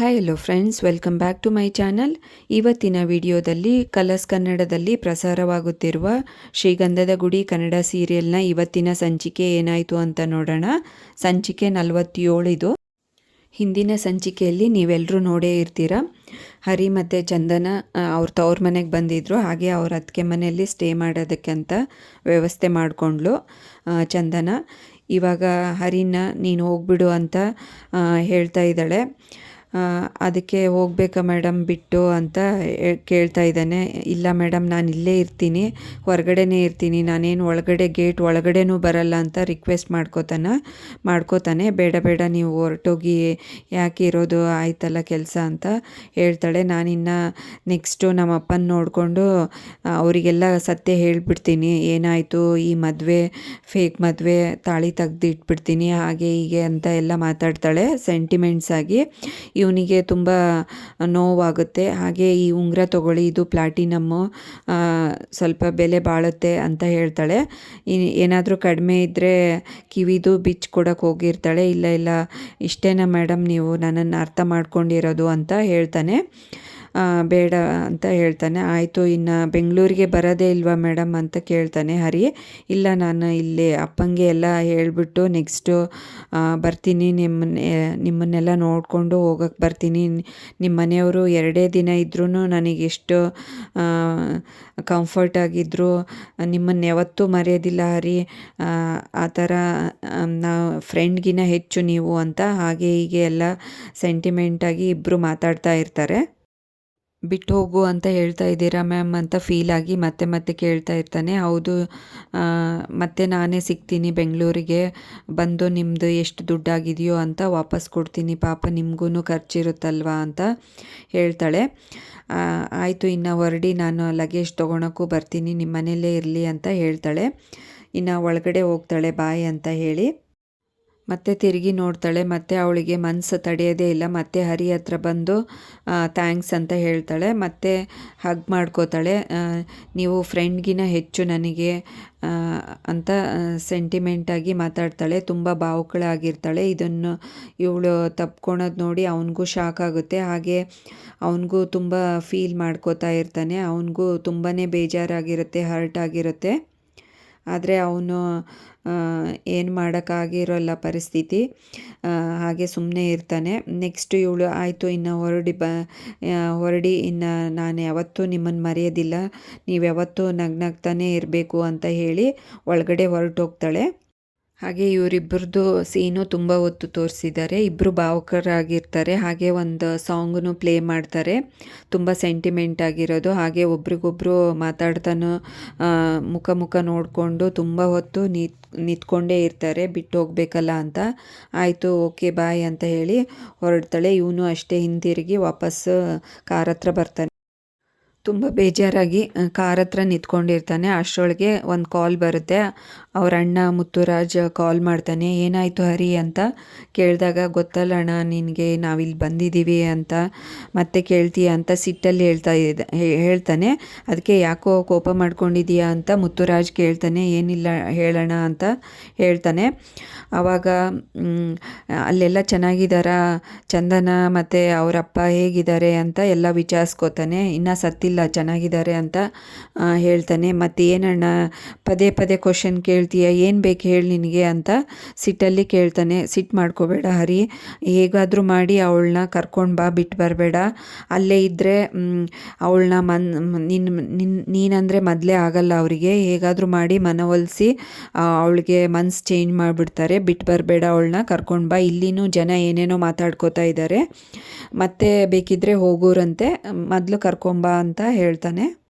Hi hello friends, welcome back to my channel. ಇವತ್ತಿನ ವಿಡಿಯೋದಲ್ಲಿ colours ಕನ್ನಡದಲ್ಲಿ ಪ್ರಸಾರವಾಗುತ್ತಿರುವ ಶ್ರೀಗಂಧದ ಗುಡಿ ಕನ್ನಡ ಸೀರಿಯಲ್ನ ಇವತ್ತಿನ ಸಂಚಿಕೆ ಏನಾಯಿತು ಅಂತ ನೋಡೋಣ. ಸಂಚಿಕೆ 47 ಇದು. ಹಿಂದಿನ ಸಂಚಿಕೆಯಲ್ಲಿ ನೀವೆಲ್ಲರೂ ನೋಡೇ ಇರ್ತೀರ. ಹರಿ ಮತ್ತು ಚಂದನ ಅವ್ರ ತವ್ರ ಮನೆಗೆ ಬಂದಿದ್ದರು. ಹಾಗೆ ಅವ್ರ ಅತ್ತಿಗೆ ಮನೆಯಲ್ಲಿ ಸ್ಟೇ ಮಾಡೋದಕ್ಕೆ ಅಂತ ವ್ಯವಸ್ಥೆ ಮಾಡಿಕೊಂಡ್ಳು ಚಂದನ. ಇವಾಗ ಹರಿನ ನೀನು ಹೋಗ್ಬಿಡು ಅಂತ ಹೇಳ್ತಾ ಇದ್ದಾಳೆ. ಅದಕ್ಕೆ ಹೋಗ್ಬೇಕಾ ಮೇಡಮ್ ಬಿಟ್ಟು ಅಂತ ಕೇಳ್ತಾ ಇದ್ದಾನೆ. ಇಲ್ಲ ಮೇಡಮ್, ನಾನು ಇಲ್ಲೇ ಇರ್ತೀನಿ, ಹೊರಗಡೆನೇ ಇರ್ತೀನಿ, ನಾನೇನು ಒಳಗಡೆ ಗೇಟ್ ಒಳಗಡೆನೂ ಬರಲ್ಲ ಅಂತ ರಿಕ್ವೆಸ್ಟ್ ಮಾಡ್ಕೋತಾನೆ. ಬೇಡ ಬೇಡ, ನೀವು ಹೊರಟೋಗಿ, ಯಾಕೆ ಇರೋದು, ಆಯ್ತಲ್ಲ ಕೆಲಸ ಅಂತ ಹೇಳ್ತಾಳೆ. ನಾನಿನ್ನು ನೆಕ್ಸ್ಟು ನಮ್ಮ ಅಪ್ಪನ ನೋಡಿಕೊಂಡು ಅವರಿಗೆಲ್ಲ ಸತ್ಯ ಹೇಳಿಬಿಡ್ತೀನಿ, ಏನಾಯಿತು ಈ ಮದುವೆ, ಫೇಕ್ ಮದುವೆ, ತಾಳಿ ತೆಗ್ದಿಟ್ಬಿಡ್ತೀನಿ, ಹಾಗೆ ಹೀಗೆ ಅಂತ ಎಲ್ಲ ಮಾತಾಡ್ತಾಳೆ ಸೆಂಟಿಮೆಂಟ್ಸ್ ಆಗಿ. ಇವನಿಗೆ ತುಂಬ ನೋವಾಗುತ್ತೆ. ಹಾಗೆ ಈ ಉಂಗುರ ತೊಗೊಳ್ಳಿ, ಇದು ಪ್ಲಾಟಿನಮ್ಮು, ಸ್ವಲ್ಪ ಬೆಲೆ ಬಾಳುತ್ತೆ ಅಂತ ಹೇಳ್ತಾಳೆ. ಏನಾದರೂ ಕಡಿಮೆ ಇದ್ದರೆ ಕಿವಿದು ಬಿಚ್ಚಿ ಕೊಡೋಕ್ಕೆ ಹೋಗಿರ್ತಾಳೆ. ಇಲ್ಲ ಇಲ್ಲ, ಇಷ್ಟೇನಾ ಮೇಡಮ್ ನೀವು ನನ್ನನ್ನು ಅರ್ಥ ಮಾಡ್ಕೊಂಡಿರೋದು ಅಂತ ಹೇಳ್ತಾನೆ. ಬೇಡ ಅಂತ ಹೇಳ್ತಾನೆ. ಆಯಿತು, ಇನ್ನು ಬೆಂಗಳೂರಿಗೆ ಬರೋದೇ ಇಲ್ವಾ ಮೇಡಮ್ ಅಂತ ಕೇಳ್ತಾನೆ ಹರಿ. ಇಲ್ಲ, ನಾನು ಇಲ್ಲಿ ಅಪ್ಪಂಗೆ ಎಲ್ಲ ಹೇಳಿಬಿಟ್ಟು ನೆಕ್ಸ್ಟು ಬರ್ತೀನಿ, ನಿಮ್ಮನ್ನೆಲ್ಲ ನೋಡಿಕೊಂಡು ಹೋಗೋಕ್ಕೆ ಬರ್ತೀನಿ. ನಿಮ್ಮ ಮನೆಯವರು 2 ದಿನ ಇದ್ರೂ ನನಗೆಷ್ಟು ಕಂಫರ್ಟ್ ಆಗಿದ್ದರು, ನಿಮ್ಮನ್ನು ಯಾವತ್ತೂ ಮರೆಯೋದಿಲ್ಲ ಹರಿ, ಆ ಥರ ನಾವು ಫ್ರೆಂಡ್ಗಿನ ಹೆಚ್ಚು ನೀವು ಅಂತ ಹಾಗೆ ಹೀಗೆ ಎಲ್ಲ ಸೆಂಟಿಮೆಂಟಾಗಿ ಇಬ್ಬರು ಮಾತಾಡ್ತಾ ಇರ್ತಾರೆ. ಬಿಟ್ಟು ಹೋಗು ಅಂತ ಹೇಳ್ತಾ ಇದ್ದೀರಾ ಮ್ಯಾಮ್ ಅಂತ ಫೀಲ್ ಆಗಿ ಮತ್ತೆ ಮತ್ತೆ ಕೇಳ್ತಾ ಇರ್ತಾನೆ. ಹೌದು, ಮತ್ತೆ ನಾನೇ ಸಿಗ್ತೀನಿ ಬೆಂಗಳೂರಿಗೆ ಬಂದು, ನಿಮ್ಮದು ಎಷ್ಟು ದುಡ್ಡಾಗಿದೆಯೋ ಅಂತ ವಾಪಸ್ ಕೊಡ್ತೀನಿ, ಪಾಪ ನಿಮಗೂ ಖರ್ಚಿರುತ್ತಲ್ವಾ ಅಂತ ಹೇಳ್ತಾಳೆ. ಆಯಿತು, ಇನ್ನು ಹೊರಡಿ, ನಾನು ಲಗೇಜ್ ತೊಗೊಳಕ್ಕೂ ಬರ್ತೀನಿ, ನಿಮ್ಮ ಮನೆಯಲ್ಲೇ ಇರಲಿ ಅಂತ ಹೇಳ್ತಾಳೆ. ಇನ್ನು ಒಳಗಡೆ ಹೋಗ್ತಾಳೆ ಬಾಯ್ ಅಂತ ಹೇಳಿ. ಮತ್ತೆ ತಿರುಗಿ ನೋಡ್ತಾಳೆ. ಮತ್ತೆ ಅವಳಿಗೆ ಮನಸ್ಸು ತಡೆಯೋದೇ ಇಲ್ಲ. ಮತ್ತೆ ಹರಿ ಹತ್ರ ಬಂದು ಥ್ಯಾಂಕ್ಸ್ ಅಂತ ಹೇಳ್ತಾಳೆ. ಮತ್ತೆ ಹಗ್ ಮಾಡ್ಕೋತಾಳೆ. ನೀವು ಫ್ರೆಂಡ್ಗಿನ ಹೆಚ್ಚು ನನಗೆ ಅಂತ ಸೆಂಟಿಮೆಂಟಾಗಿ ಮಾತಾಡ್ತಾಳೆ. ತುಂಬ ಭಾವುಕಳಾಗಿರ್ತಾಳೆ. ಇದನ್ನು ಇವಳು ತಪ್ಕೊಳೋದು ನೋಡಿ ಅವನಿಗೂ ಶಾಕ್ ಆಗುತ್ತೆ. ಹಾಗೆ ಅವನಿಗೂ ತುಂಬ ಫೀಲ್ ಮಾಡ್ಕೋತಾ ಇರ್ತಾನೆ. ಅವನಿಗೂ ತುಂಬಾ ಬೇಜಾರಾಗಿರುತ್ತೆ, ಹರ್ಟ್ ಆಗಿರುತ್ತೆ. ಆದರೆ ಅವನು ಏನು ಮಾಡೋಕ್ಕಾಗಿರೋಲ್ಲ ಪರಿಸ್ಥಿತಿ. ಹಾಗೆ ಸುಮ್ಮನೆ ಇರ್ತಾನೆ. ನೆಕ್ಸ್ಟ್ ಇವಳು ಆಯಿತು, ಇನ್ನು ಹೊರಡಿ, ಇನ್ನು ನಾನು ಯಾವತ್ತೂ ನಿಮ್ಮನ್ನು ಮರೆಯೋದಿಲ್ಲ, ನೀವು ಯಾವತ್ತೂ ನಗ್ನಗ್ತಾನೇ ಇರಬೇಕು ಅಂತ ಹೇಳಿ ಒಳಗಡೆ ಹೊರಟೋಗ್ತಾಳೆ. ಹಾಗೆ ಇವರಿಬ್ಬರದ್ದು ಸೀನು ತುಂಬ ಹೊತ್ತು ತೋರಿಸಿದ್ದಾರೆ. ಇಬ್ಬರು ಭಾವುಕರಾಗಿರ್ತಾರೆ. ಹಾಗೆ ಒಂದು ಸಾಂಗನ್ನು ಪ್ಲೇ ಮಾಡ್ತಾರೆ, ತುಂಬ ಸೆಂಟಿಮೆಂಟ್ ಆಗಿರೋದು. ಹಾಗೆ ಒಬ್ರಿಗೊಬ್ಬರು ಮಾತಾಡ್ತಾನೋ ಮುಖ ನೋಡಿಕೊಂಡು ತುಂಬ ಹೊತ್ತು ನಿಂತ್ಕೊಂಡೇ ಇರ್ತಾರೆ, ಬಿಟ್ಟು ಹೋಗ್ಬೇಕಲ್ಲ ಅಂತ. ಆಯಿತು, ಓಕೆ ಬಾಯ್ ಅಂತ ಹೇಳಿ ಹೊರಡ್ತಾಳೆ. ಇವನು ಅಷ್ಟೇ ಹಿಂತಿರುಗಿ ವಾಪಸ್ಸು ಕಾರ್ ಹತ್ರ ಬರ್ತಾನೆ. ತುಂಬ ಬೇಜಾರಾಗಿ ಕಾರ್ ಹತ್ರ ನಿಂತ್ಕೊಂಡಿರ್ತಾನೆ. ಅಷ್ಟರೊಳಗೆ ಒಂದು ಕಾಲ್ ಬರುತ್ತೆ. ಅವ್ರ ಅಣ್ಣ ಮುತ್ತುರಾಜ್ ಕಾಲ್ ಮಾಡ್ತಾನೆ. ಏನಾಯಿತು ಹರಿ ಅಂತ ಕೇಳಿದಾಗ, ಗೊತ್ತಲ್ಲ ಅಣ್ಣ ನಿನಗೆ, ನಾವಿಲ್ಲಿ ಬಂದಿದ್ದೀವಿ ಅಂತ ಮತ್ತೆ ಕೇಳ್ತೀಯ ಅಂತ ಸಿಟ್ಟಲ್ಲಿ ಹೇಳ್ತಾನೆ. ಅದಕ್ಕೆ ಯಾಕೋ ಕೋಪ ಮಾಡ್ಕೊಂಡಿದ್ದೀಯಾ ಅಂತ ಮುತ್ತುರಾಜ್ ಕೇಳ್ತಾನೆ. ಏನಿಲ್ಲ ಹೇಳೋಣ ಅಂತ ಹೇಳ್ತಾನೆ. ಆವಾಗ ಅಲ್ಲೆಲ್ಲ ಚೆನ್ನಾಗಿದ್ದಾರಾ, ಚಂದನ ಮತ್ತು ಅವರಪ್ಪ ಹೇಗಿದ್ದಾರೆ ಅಂತ ಎಲ್ಲ ವಿಚಾರಿಸ್ಕೋತಾನೆ. ಇನ್ನೂ ಸತ್ತಿಲ್ಲ, ಚೆನ್ನಾಗಿದ್ದಾರೆ ಅಂತ ಹೇಳ್ತಾನೆ. ಮತ್ತು ಏನಣ್ಣ ಪದೇ ಪದೇ ಕ್ವಶನ್ ಕೇಳ್ತೀಯ, ಏನು ಬೇಕು ಹೇಳಿ ನಿನಗೆ ಅಂತ ಸಿಟ್ಟಲ್ಲಿ ಕೇಳ್ತಾನೆ. ಸಿಟ್ಟು ಮಾಡ್ಕೋಬೇಡ ಹರಿ, ಹೇಗಾದರೂ ಮಾಡಿ ಅವಳನ್ನ ಕರ್ಕೊಂಡು ಬಾ, ಬಿಟ್ಟು ಬರಬೇಡ. ಅಲ್ಲೇ ಇದ್ದರೆ ಅವಳನ್ನ ನೀನಂದರೆ ಮೊದಲೇ ಆಗಲ್ಲ ಅವರಿಗೆ, ಹೇಗಾದರೂ ಮಾಡಿ ಮನವೊಲಿಸಿ ಅವಳಿಗೆ ಮನ್ಸು ಚೇಂಜ್ ಮಾಡಿಬಿಡ್ತಾರೆ, ಬಿಟ್ಟು ಬರಬೇಡ, ಅವಳನ್ನ ಕರ್ಕೊಂಡು ಬಾ. ಇಲ್ಲಿನೂ ಜನ ಏನೇನೋ ಮಾತಾಡ್ಕೋತಾ ಇದ್ದಾರೆ, ಮತ್ತೆ ಬೇಕಿದ್ದರೆ ಹೋಗೋರಂತೆ, ಮೊದಲು ಕರ್ಕೊಂಬಾ ಅಂತ ಹೇಳ್ತಾನೆ.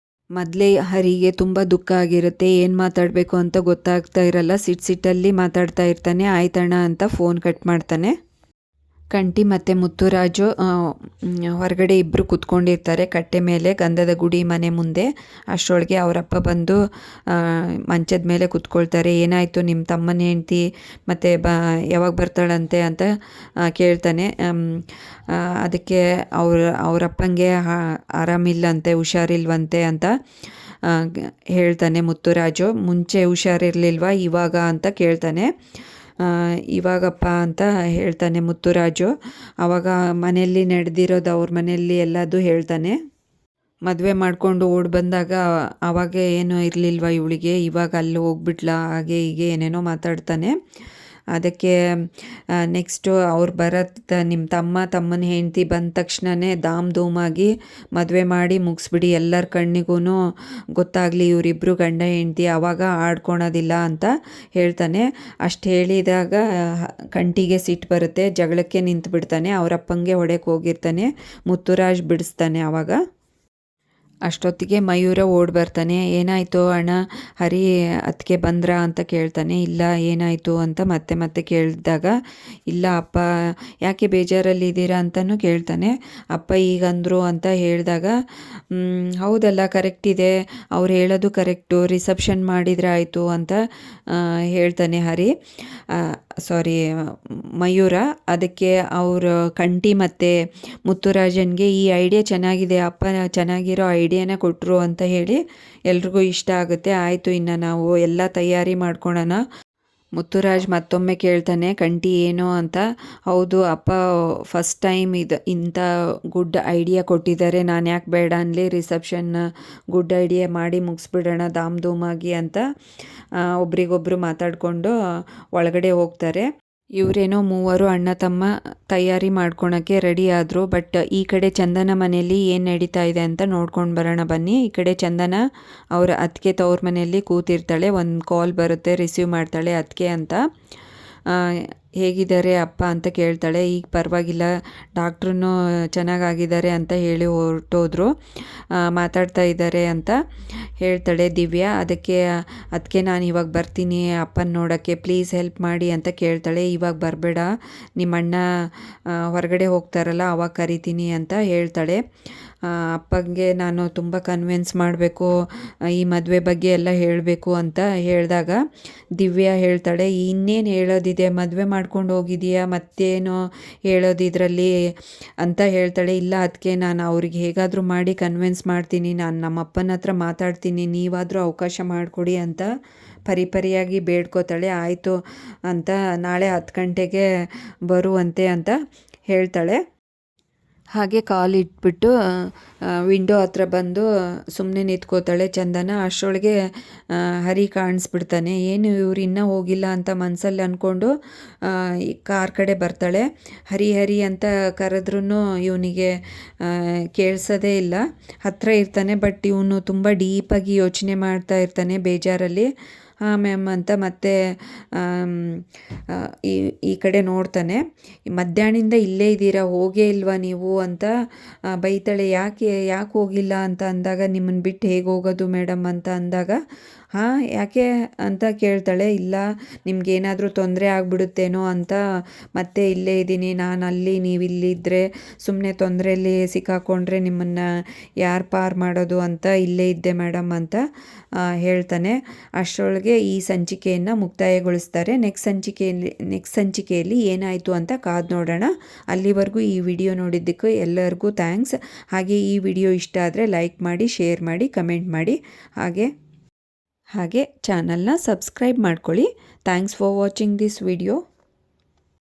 ಮೊದಲೇ ಹರಿಗೆ ತುಂಬ ದುಃಖ ಆಗಿರುತ್ತೆ. ಏನು ಮಾತಾಡಬೇಕು ಅಂತ ಗೊತ್ತಾಗ್ತಾ ಇರಲ್ಲ. ಸಿಟ್ಟಲ್ಲಿ ಮಾತಾಡ್ತಾ ಇರ್ತಾನೆ. ಆಯ್ತಣ್ಣ ಅಂತ ಫೋನ್ ಕಟ್ ಮಾಡ್ತಾನೆ. ಕಂಟಿ ಮತ್ತು ಮುತ್ತುರಾಜು ಹೊರಗಡೆ ಇಬ್ಬರು ಕೂತ್ಕೊಂಡಿರ್ತಾರೆ ಕಟ್ಟೆ ಮೇಲೆ, ಗಂಧದ ಗುಡಿ ಮನೆ ಮುಂದೆ. ಅಷ್ಟರೊಳಗೆ ಅವರಪ್ಪ ಬಂದು ಮಂಚದ ಮೇಲೆ ಕೂತ್ಕೊಳ್ತಾರೆ. ಏನಾಯಿತು, ನಿಮ್ಮ ತಮ್ಮನ ಹೆಂಡ್ತಿ ಮತ್ತು ಯಾವಾಗ ಬರ್ತಾಳಂತೆ ಅಂತ ಕೇಳ್ತಾನೆ. ಅದಕ್ಕೆ ಅವರಪ್ಪಂಗೆ ಆರಾಮಿಲ್ಲಂತೆ, ಹುಷಾರಿಲ್ವಂತೆ ಅಂತ ಹೇಳ್ತಾನೆ ಮುತ್ತುರಾಜು. ಮುಂಚೆ ಹುಷಾರಿರಲಿಲ್ವಾ ಇವಾಗ ಅಂತ ಕೇಳ್ತಾನೆ. ಇವಾಗಪ್ಪ ಅಂತ ಹೇಳ್ತಾನೆ ಮುತ್ತುರಾಜು. ಆವಾಗ ಮನೆಯಲ್ಲಿ ನಡೆದಿರೋದು ಅವ್ರ ಮನೆಯಲ್ಲಿ ಎಲ್ಲದೂ ಹೇಳ್ತಾನೆ. ಮದುವೆ ಮಾಡಿಕೊಂಡು ಓಡಿ ಬಂದಾಗ ಆವಾಗ ಏನೂ ಇರಲಿಲ್ವ ಇವಳಿಗೆ, ಇವಾಗ ಅಲ್ಲಿ ಹೋಗ್ಬಿಟ್ಲಾ, ಹಾಗೆ ಹೀಗೆ ಏನೇನೋ ಮಾತಾಡ್ತಾನೆ. ಅದಕ್ಕೆ ನೆಕ್ಸ್ಟು ಅವ್ರು ನಿಮ್ಮ ತಮ್ಮನ ಹೆಂಡತಿ ಬಂದ ತಕ್ಷಣವೇ ಧಾಮ್ ಧೂಮಾಗಿ ಮದುವೆ ಮಾಡಿ ಮುಗಿಸ್ಬಿಡಿ, ಎಲ್ಲರ ಕಣ್ಣಿಗೂ ಗೊತ್ತಾಗಲಿ ಇವರಿಬ್ಬರು ಗಂಡ ಹೆಂಡತಿ, ಆವಾಗ ಆಡ್ಕೊಳೋದಿಲ್ಲ ಅಂತ ಹೇಳ್ತಾನೆ. ಅಷ್ಟು ಹೇಳಿದಾಗ ಕಂಠಿಗೆ ಸಿಟ್ಟು ಬರುತ್ತೆ, ಜಗಳಕ್ಕೆ ನಿಂತು ಬಿಡ್ತಾನೆ. ಅವರಪ್ಪಂಗೆ ಹೊಡೆಯಕ್ಕೆ ಹೋಗಿರ್ತಾನೆ, ಮುತ್ತುರಾಜ್ ಬಿಡಿಸ್ತಾನೆ. ಆವಾಗ ಅಷ್ಟೊತ್ತಿಗೆ ಮಯೂರ ಓಡಿ ಬರ್ತಾನೆ. ಏನಾಯಿತು ಅಣ್ಣ, ಹರಿ ಅದಕ್ಕೆ ಬಂದ್ರಾ ಅಂತ ಕೇಳ್ತಾನೆ. ಇಲ್ಲ ಏನಾಯಿತು ಅಂತ ಮತ್ತೆ ಕೇಳಿದಾಗ, ಇಲ್ಲ ಅಪ್ಪ ಯಾಕೆ ಬೇಜಾರಲ್ಲಿದ್ದೀರಾ ಅಂತಲೂ ಕೇಳ್ತಾನೆ. ಅಪ್ಪ ಈಗಂದರು ಅಂತ ಹೇಳಿದಾಗ, ಹೌದಲ್ಲ ಕರೆಕ್ಟ್ ಇದೆ, ಅವ್ರು ಹೇಳೋದು ಕರೆಕ್ಟು, ರಿಸೆಪ್ಷನ್ ಮಾಡಿದರೆ ಆಯಿತು ಅಂತ ಹೇಳ್ತಾನೆ ಮಯೂರ. ಅದಕ್ಕೆ ಅವರು ಕಂಠಿ ಮತ್ತು ಮುತ್ತುರಾಜನ್ಗೆ ಈ ಐಡಿಯಾ ಚೆನ್ನಾಗಿದೆ, ಅಪ್ಪ ಚೆನ್ನಾಗಿರೋ ಐಡಿಯಾನ ಕೊಟ್ಟರು ಅಂತ ಹೇಳಿ ಎಲ್ರಿಗೂ ಇಷ್ಟ ಆಗುತ್ತೆ. ಆಯಿತು, ಇನ್ನು ನಾವು ಎಲ್ಲ ತಯಾರಿ ಮಾಡ್ಕೊಳೋಣ. ಮುತ್ತುರಾಜ್ ಮತ್ತೊಮ್ಮೆ ಕೇಳ್ತಾನೆ ಕಂಠಿ ಏನು ಅಂತ. ಹೌದು ಅಪ್ಪ, ಫಸ್ಟ್ ಟೈಮ್ ಇಂಥ ಗುಡ್ ಐಡಿಯಾ ಕೊಟ್ಟಿದ್ದಾರೆ, ನಾನು ಯಾಕೆ ಬೇಡ ಅನ್ಲಿ, ರಿಸೆಪ್ಷನ್ ಗುಡ್ ಐಡಿಯಾ ಮಾಡಿ ಮುಗಿಸ್ಬಿಡೋಣ ಧಾಮ್ ಧೂಮಾಗಿ ಅಂತ ಒಬ್ರಿಗೊಬ್ರು ಮಾತಾಡಿಕೊಂಡು ಒಳಗಡೆ ಹೋಗ್ತಾರೆ. ಇವರೇನೋ ಮೂವರು ಅಣ್ಣ ತಮ್ಮ ತಯಾರಿ ಮಾಡ್ಕೊಳಕ್ಕೆ ರೆಡಿ ಆದರು. ಬಟ್ ಈ ಕಡೆ ಚಂದನ ಮನೆಯಲ್ಲಿ ಏನು ನಡೀತಾ ಇದೆ ಅಂತ ನೋಡ್ಕೊಂಡು ಬರೋಣ ಬನ್ನಿ. ಈ ಕಡೆ ಚಂದನ ಅವರ ಅತ್ತಿಗೆ ತವ್ರ ಮನೆಯಲ್ಲಿ ಕೂತಿರ್ತಾಳೆ. ಒಂದು ಕಾಲ್ ಬರುತ್ತೆ, ರಿಸೀವ್ ಮಾಡ್ತಾಳೆ ಅತ್ತಿಗೆ ಅಂತ. ಹೇಗಿದ್ದಾರೆ ಅಪ್ಪ ಅಂತ ಕೇಳ್ತಾಳೆ. ಈಗ ಪರವಾಗಿಲ್ಲ, ಡಾಕ್ಟ್ರೂ ಚೆನ್ನಾಗಾಗಿದ್ದಾರೆ ಅಂತ ಹೇಳಿ ಹೊರಟೋದ್ರು, ಮಾತಾಡ್ತಾ ಇದ್ದಾರೆ ಅಂತ ಹೇಳ್ತಾಳೆ ದಿವ್ಯಾ. ಅದಕ್ಕೆ ನಾನು ಇವಾಗ ಬರ್ತೀನಿ ಅಪ್ಪನ ನೋಡೋಕ್ಕೆ, ಪ್ಲೀಸ್ ಹೆಲ್ಪ್ ಮಾಡಿ ಅಂತ ಕೇಳ್ತಾಳೆ. ಇವಾಗ ಬರಬೇಡ, ನಿಮ್ಮ ಅಣ್ಣ ಹೊರಗಡೆ ಹೋಗ್ತಾರಲ್ಲ ಅವಾಗ ಕರಿತೀನಿ ಅಂತ ಹೇಳ್ತಾಳೆ. ಅಪ್ಪಂಗೆ ನಾನು ತುಂಬ ಕನ್ವಿನ್ಸ್ ಮಾಡಬೇಕು, ಈ ಮದುವೆ ಬಗ್ಗೆ ಎಲ್ಲ ಹೇಳಬೇಕು ಅಂತ ಹೇಳಿದಾಗ ದಿವ್ಯಾ ಹೇಳ್ತಾಳೆ, ಇನ್ನೇನು ಹೇಳೋದಿದೆ, ಮದುವೆ ಮಾಡ್ಕೊಂಡು ಹೋಗಿದೀಯಾ, ಮತ್ತೇನು ಹೇಳೋದಿದ್ರಲ್ಲಿ ಅಂತ ಹೇಳ್ತಾಳೆ. ಇಲ್ಲ ಅದಕ್ಕೆ ನಾನು ಅವ್ರಿಗೆ ಹೇಗಾದರೂ ಮಾಡಿ ಕನ್ವಿನ್ಸ್ ಮಾಡ್ತೀನಿ, ನಾನು ನಮ್ಮ ಅಪ್ಪನ ಹತ್ರ ಮಾತಾಡ್ತೀನಿ, ನೀವಾದರೂ ಅವಕಾಶ ಮಾಡಿಕೊಡಿ ಅಂತ ಪರಿಯಾಗಿ ಬೇಡ್ಕೋತಾಳೆ. ಆಯಿತು ಅಂತ ನಾಳೆ 10 ಗಂಟೆಗೆ ಬರುವಂತೆ ಅಂತ ಹೇಳ್ತಾಳೆ. ಹಾಗೆ ಕಾಲು ಇಟ್ಬಿಟ್ಟು ವಿಂಡೋ ಹತ್ರ ಬಂದು ಸುಮ್ಮನೆ ನಿಂತ್ಕೋತಾಳೆ ಚಂದನ. ಅಷ್ಟರೊಳಗೆ ಹರಿ ಕಾಣಿಸ್ಬಿಡ್ತಾನೆ. ಏನು ಇವ್ರು ಇನ್ನೂ ಹೋಗಿಲ್ಲ ಅಂತ ಮನಸ್ಸಲ್ಲಿ ಅಂದ್ಕೊಂಡು ಕಾರ್ ಕಡೆ ಬರ್ತಾಳೆ. ಹರಿ ಅಂತ ಕರೆದ್ರೂ ಇವನಿಗೆ ಕೇಳಿಸೋದೇ ಇಲ್ಲ. ಹತ್ತಿರ ಇರ್ತಾನೆ, ಬಟ್ ಇವನು ತುಂಬ ಡೀಪಾಗಿ ಯೋಚನೆ ಮಾಡ್ತಾ ಇರ್ತಾನೆ ಬೇಜಾರಲ್ಲಿ. ಹಾಂ ಮ್ಯಾಮ್ ಅಂತ ಮತ್ತೆ ಈ ಕಡೆ ನೋಡ್ತಾನೆ. ಮಧ್ಯಾಹ್ನದಿಂದ ಇಲ್ಲೇ ಇದ್ದೀರಾ, ಹೋಗೇ ಇಲ್ವಾ ನೀವು ಅಂತ ಬೈತಾಳೆ. ಯಾಕೆ ಹೋಗಿಲ್ಲ ಅಂತ ಅಂದಾಗ, ನಿಮ್ಮನ್ನು ಬಿಟ್ಟು ಹೇಗೆ ಹೋಗೋದು ಮೇಡಮ್ ಅಂತ ಅಂದಾಗ, ಹಾಂ ಯಾಕೆ ಅಂತ ಕೇಳ್ತಾಳೆ. ಇಲ್ಲ ನಿಮಗೇನಾದರೂ ತೊಂದರೆ ಆಗಿಬಿಡುತ್ತೇನೋ ಅಂತ ಮತ್ತೆ ಇಲ್ಲೇ ಇದ್ದೀನಿ ನಾನು, ಅಲ್ಲಿ ನೀವಿಲ್ಲಿದ್ದರೆ ಸುಮ್ಮನೆ ತೊಂದರೆಯಲ್ಲಿ ಸಿಕ್ಕಾಕೊಂಡ್ರೆ ನಿಮ್ಮನ್ನು ಯಾರು ಪಾರು ಮಾಡೋದು ಅಂತ ಇಲ್ಲೇ ಇದ್ದೆ ಮೇಡಮ್ ಅಂತ ಹೇಳ್ತಾನೆ. ಅಷ್ಟರೊಳಗೆ ಈ ಸಂಚಿಕೆಯನ್ನು ಮುಕ್ತಾಯಗೊಳಿಸ್ತಾರೆ. ನೆಕ್ಸ್ಟ್ ಸಂಚಿಕೆಯಲ್ಲಿ ಏನಾಯಿತು ಅಂತ ಕಾದು ನೋಡೋಣ. ಅಲ್ಲಿವರೆಗೂ ಈ ವಿಡಿಯೋ ನೋಡಿದ್ದಕ್ಕೆ ಎಲ್ಲರಿಗೂ ಥ್ಯಾಂಕ್ಸ್. ಹಾಗೆ ಈ ವಿಡಿಯೋ ಇಷ್ಟ ಆದರೆ ಲೈಕ್ ಮಾಡಿ, ಶೇರ್ ಮಾಡಿ, ಕಮೆಂಟ್ ಮಾಡಿ. ಹಾಗೆ ಚಾನಲ್ನ ಸಬ್ಸ್ಕ್ರೈಬ್ ಮಾಡ್ಕೊಳ್ಳಿ. Thanks for watching this video.